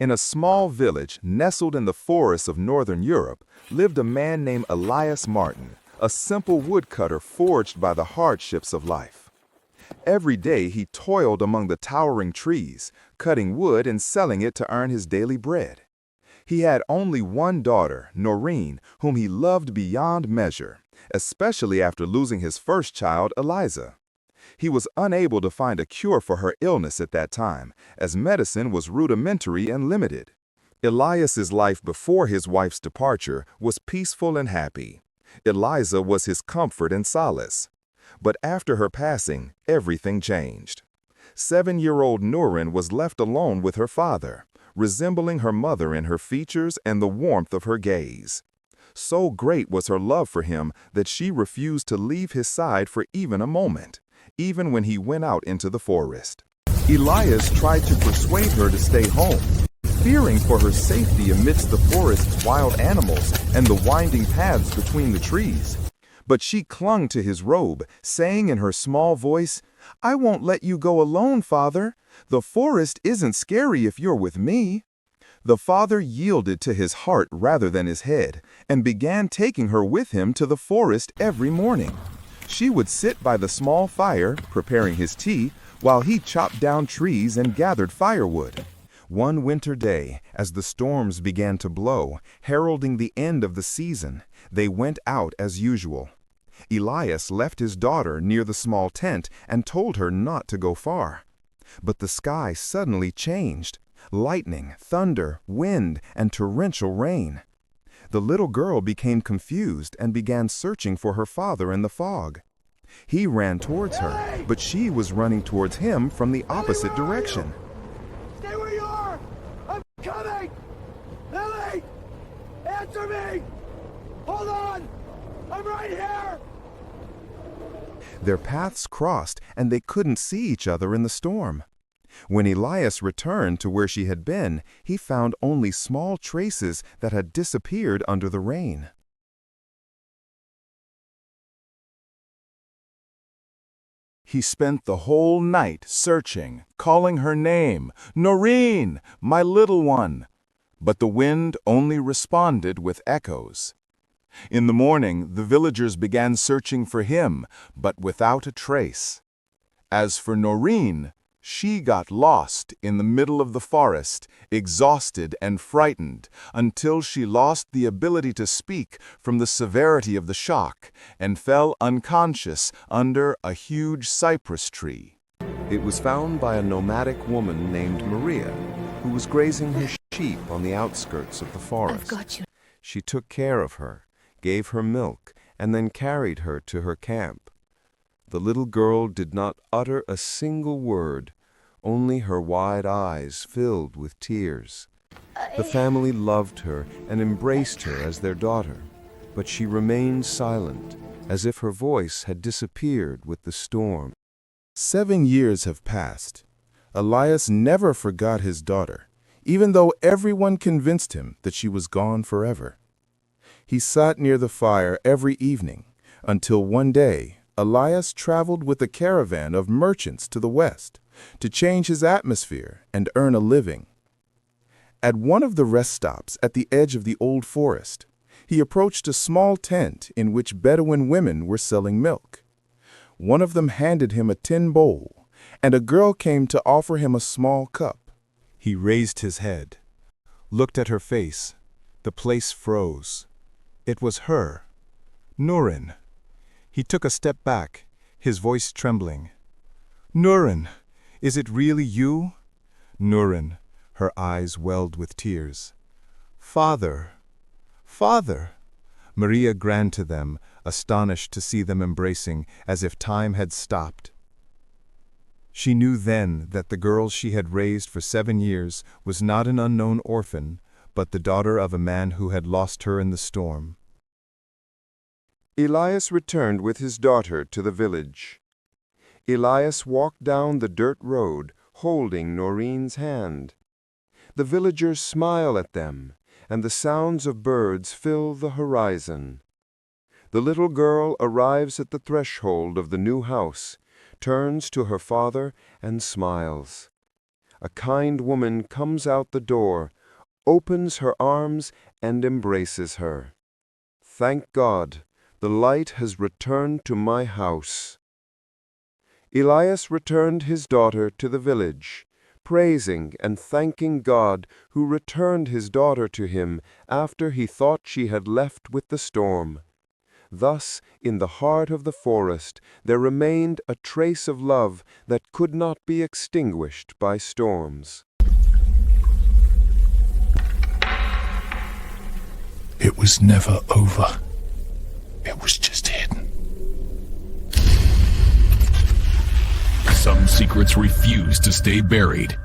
In a small village nestled in the forests of northern Europe lived a man named Elias Martin, a simple woodcutter forged by the hardships of life. Every day he toiled among the towering trees, cutting wood and selling it to earn his daily bread. He had only one daughter, Noreen, whom he loved beyond measure, especially after losing his first child, Eliza. He was unable to find a cure for her illness at that time, as medicine was rudimentary and limited. Elias's life before his wife's departure was peaceful and happy. Eliza was his comfort and solace. But after her passing, everything changed. 7-year-old Nurin was left alone with her father, resembling her mother in her features and the warmth of her gaze. So great was her love for him that she refused to leave his side for even a moment, even when he went out into the forest. Elias tried to persuade her to stay home, fearing for her safety amidst the forest's wild animals and the winding paths between the trees. But she clung to his robe, saying in her small voice, "I won't let you go alone, Father. The forest isn't scary if you're with me." The father yielded to his heart rather than his head, and began taking her with him to the forest every morning. She would sit by the small fire, preparing his tea, while he chopped down trees and gathered firewood. One winter day, as the storms began to blow, heralding the end of the season, they went out as usual. Elias left his daughter near the small tent and told her not to go far. But the sky suddenly changed. Lightning, thunder, wind, and torrential rain. The little girl became confused and began searching for her father in the fog. He ran towards her, but she was running towards him from the opposite direction. Stay where you are! I'm coming! Lily! Answer me! Hold on! I'm right here! Their paths crossed, and they couldn't see each other in the storm. When Elias returned to where she had been, he found only small traces that had disappeared under the rain. He spent the whole night searching, calling her name, "Noreen, my little one." But the wind only responded with echoes. In the morning, the villagers began searching for him, but without a trace. As for Noreen, she got lost in the middle of the forest, exhausted and frightened, until she lost the ability to speak from the severity of the shock and fell unconscious under a huge cypress tree. It was found by a nomadic woman named Maria, who was grazing her sheep on the outskirts of the forest. I've got you. She took care of her, gave her milk, and then carried her to her camp. The little girl did not utter a single word, only her wide eyes filled with tears. The family loved her and embraced her as their daughter, but she remained silent, as if her voice had disappeared with the storm. 7 years have passed. Elias never forgot his daughter, even though everyone convinced him that she was gone forever. He sat near the fire every evening, until one day Elias traveled with a caravan of merchants to the west, to change his atmosphere and earn a living. At one of the rest stops at the edge of the old forest, he approached a small tent in which Bedouin women were selling milk. One of them handed him a tin bowl, and a girl came to offer him a small cup. He raised his head, looked at her face. The place froze. It was her, Nurin. He took a step back, his voice trembling. "Nurin, is it really you?" Nurin, her eyes welled with tears. "Father, Father!" Maria ran to them, astonished to see them embracing, as if time had stopped. She knew then that the girl she had raised for 7 years was not an unknown orphan, but the daughter of a man who had lost her in the storm. Elias returned with his daughter to the village. Elias walked down the dirt road, holding Noreen's hand. The villagers smile at them, and the sounds of birds fill the horizon. The little girl arrives at the threshold of the new house, turns to her father and smiles. a kind woman comes out the door, opens her arms, and embraces her. Thank God, the light has returned to my house. Elias returned his daughter to the village, praising and thanking God, who returned his daughter to him after he thought she had left with the storm. Thus, in the heart of the forest, there remained a trace of love that could not be extinguished by storms. It was never over. It was just hidden. Some secrets refuse to stay buried.